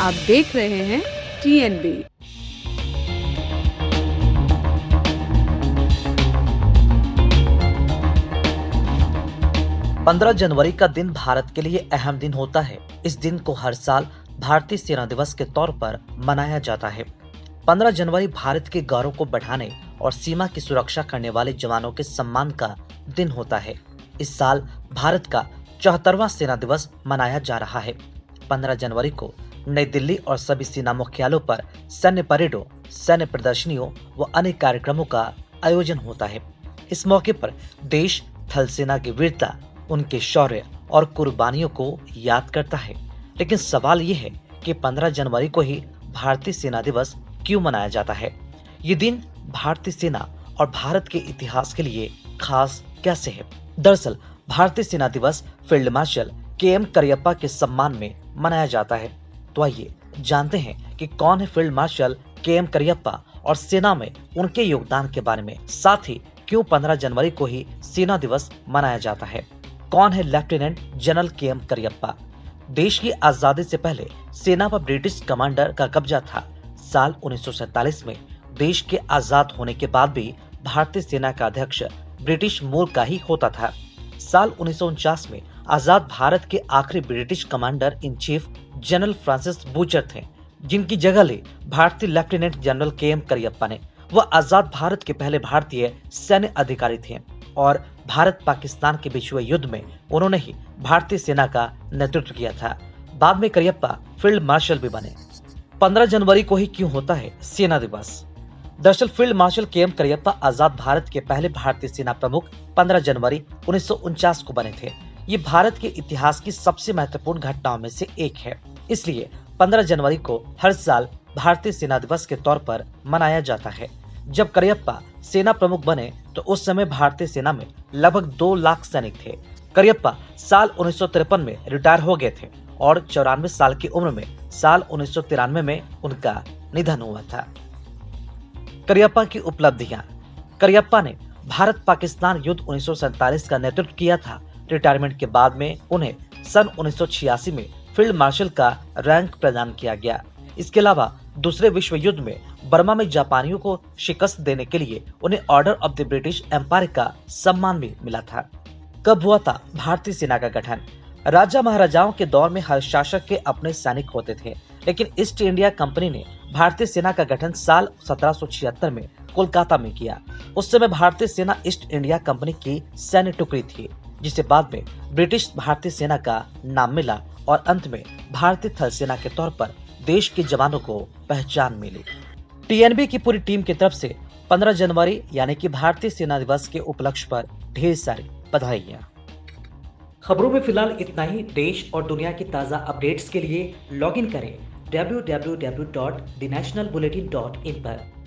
आप देख रहे हैं TNB। 15 जनवरी का दिन भारत के लिए अहम दिन होता है। इस दिन को हर साल भारतीय सेना दिवस के तौर पर मनाया जाता है। 15 जनवरी भारत के गौरव को बढ़ाने और सीमा की सुरक्षा करने वाले जवानों के सम्मान का दिन होता है। इस साल भारत का 74वां सेना दिवस मनाया जा रहा है। 15 जनवरी को नई दिल्ली और सभी सेना मुख्यालयों पर सैन्य परेडों, सैन्य प्रदर्शनियों व अन्य कार्यक्रमों का आयोजन होता है। इस मौके पर देश थल सेना की वीरता, उनके शौर्य और कुर्बानियों को याद करता है। लेकिन सवाल ये है कि 15 जनवरी को ही भारतीय सेना दिवस क्यों मनाया जाता है? ये दिन भारतीय सेना और भारत के इतिहास के लिए खास कैसे है? दरअसल भारतीय सेना दिवस फील्ड मार्शल KM करियप्पा के सम्मान में मनाया जाता है। तो आइए जानते हैं कि कौन है फील्ड मार्शल KM करियप्पा और सेना में उनके योगदान के बारे में। साथ ही क्यों 15 जनवरी को ही सेना दिवस मनाया जाता है? कौन है लेफ्टिनेंट जनरल KM करियप्पा? देश की आजादी से पहले सेना पर ब्रिटिश कमांडर का कब्जा था। साल 1947 में देश के आजाद होने के बाद भी भारतीय सेना का अध्यक्ष ब्रिटिश मूल का ही होता था। साल 1949 में आजाद भारत के आखिरी British commander in chief general Francis butcher थे, जिनकी जगह ली भारतीय लेफ्टिनेंट जनरल KM करियप्पा ने। वह आजाद भारत के पहले भारतीय सैन्य अधिकारी थे और भारत पाकिस्तान के बीच हुए युद्ध में उन्होंने ही भारतीय सेना का नेतृत्व किया था। बाद में करियप्पा फील्ड मार्शल भी बने। 15 जनवरी को ही क्यों होता है सेना दिवस? दरअसल फील्ड मार्शल KM करियप्पा आजाद भारत के पहले भारतीय सेना प्रमुख 15 जनवरी 1949 को बने थे। ये भारत के इतिहास की सबसे महत्वपूर्ण घटनाओं में से एक है। इसलिए 15 जनवरी को हर साल भारतीय सेना दिवस के तौर पर मनाया जाता है। जब करियप्पा सेना प्रमुख बने तो उस समय भारतीय सेना में लगभग 2 लाख सैनिक थे। करियप्पा साल 1953 में रिटायर हो गए थे और 94 साल की उम्र में साल 1993 में उनका निधन हुआ था। करियप्पा की उपलब्धियां। करियप्पा ने भारत पाकिस्तान युद्ध 1947 का नेतृत्व किया था। रिटायरमेंट के बाद में उन्हें सन 1986 में फील्ड मार्शल का रैंक प्रदान किया गया। इसके अलावा दूसरे विश्व युद्ध में बर्मा में जापानियों को शिकस्त देने के लिए उन्हें Order of the British Empire का सम्मान भी मिला था। कब हुआ था भारतीय सेना का गठन? राजा महाराजाओं के दौर में हर शासक के अपने सैनिक होते थे, लेकिन ईस्ट इंडिया कंपनी ने भारतीय सेना का गठन साल 1776 में कोलकाता में किया। उस समय भारतीय सेना ईस्ट इंडिया कंपनी की सैन्य टुकड़ी थी, जिसे बाद में ब्रिटिश भारतीय सेना का नाम मिला और अंत में भारतीय थल सेना के तौर पर देश के जवानों को पहचान मिली। TNB की पूरी टीम की तरफ से 15 जनवरी यानी कि भारतीय सेना दिवस के उपलक्ष्य पर ढेर सारी बधाइयाँ। खबरों में फिलहाल इतना ही। देश और दुनिया की ताज़ा अपडेट्स के लिए लॉगिन करें www.thenationalbulletin.in पर।